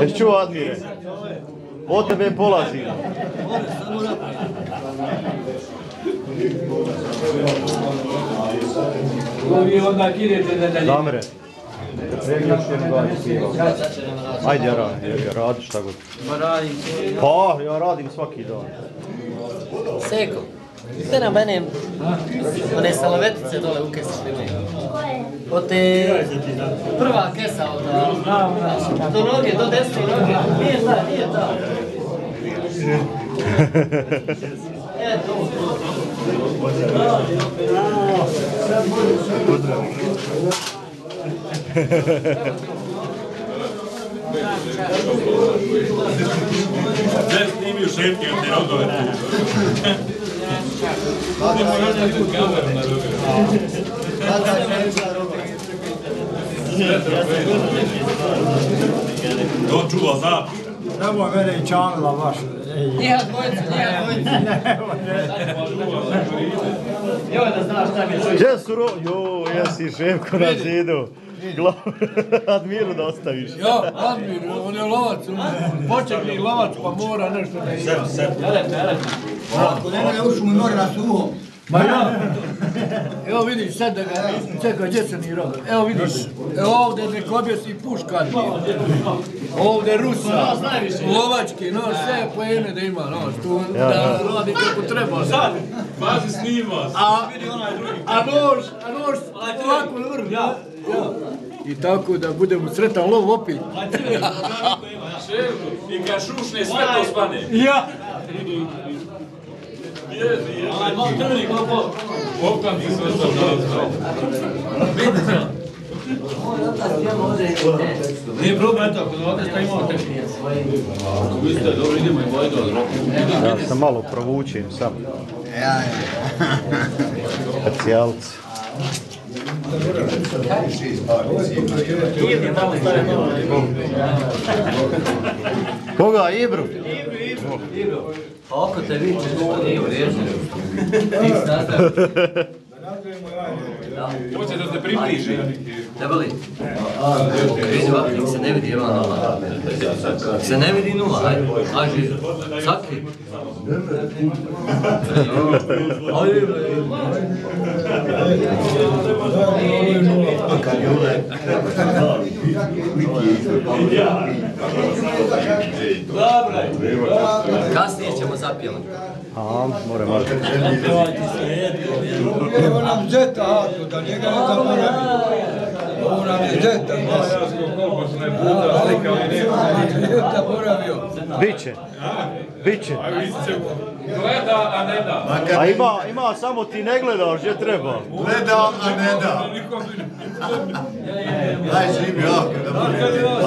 Jesi čuo, Admire? Od tebe polazi. Damire. Ajde, ja radim šta god. Pa, ja radim svaki dan. Seko, gdje nam mene one salavetice dole u kesi primaju? Od te prva kesa od do noge, do desne noge. Nije ta, nije ta. Eto. Gdje snimio šetke od te rogove tu? To čuva zapis. Nemoj mene i čanila vaš. Njiha dvojica, njiha dvojica. Joj da znaš šta mi je čuj. Gdje su Jo, jesi Ševko na zidu. Admiru da ostaviš. Jo, Admir, on je lovac, početni lovac, pa mora nešto da ima. Ako ne ušu mi mora na suho. Ma ja, evo vidiš sad da ga, čekaj, gdje se ni roga, evo vidiš, evo ovdje nek objesi puška Admir, ovdje Rusa, lovački, no, sve pojene da ima, no, tu da radi kako treba. Sad, pazi snima. A nož, ovako vrh, ja. I tako da budemo sretan lov opet. I kad šušne sve to spane. Ja. Okam ti sve sam Nije problem to, ako ovdje šta imamo tešnije. Ako mislite, dobro, idemo i Vojdo od roka. Ja sam malo provučim sam. Specijalci. Koga? Ibru? Ibro, pa oko te viče što nije uvriježeno. Ti sastav. Hoće da se približi. Debeli. Vidi ovako, nek se ne vidi, evo nula. Nek se ne vidi nula, hajde. Ajde, sakri. Ajde, kasnije ćemo zapjevati. A, more. Evo nam zeta, Hato, da njega ne zaboravi. Ovo nam je zeta. Nije zaboravio. Biće. Gleda, a ne da. A ima samo ti ne gledaš, gdje treba. Gleda, a ne da. Daj živio,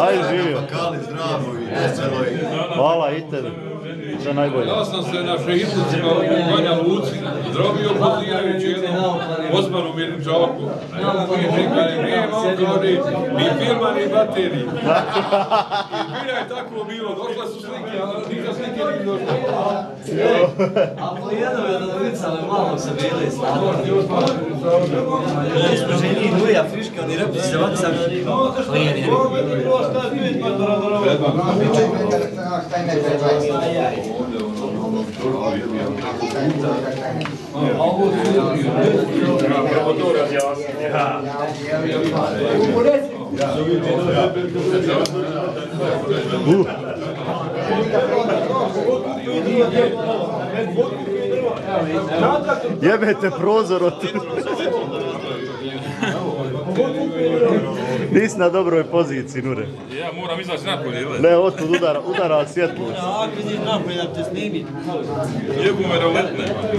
Ajde, živio. Kali zdravo i veselo i... Hvala i tebi. Sve najbolje. Ja sam se na šehidnicima u Banja Luci drobio pozirajući jednom Osmanu Mirčaku. Nije malo ni firma, ni baterij. I bila je tako bilo, došle su slike, ali nikad slike nije došle. A po jednom je da vicali malo se bili snadili. Mi smo ženi Luja Friške, oni repići se vati sam klijeni. Prvo to razjasniti. Jebete prozor od... Nisi na dobroj poziciji, Nure. Ja moram izaći napolje, ili? Ne, otud udara svjetlost. Ako vidiš napolje da te snimi. Jebu me da letne.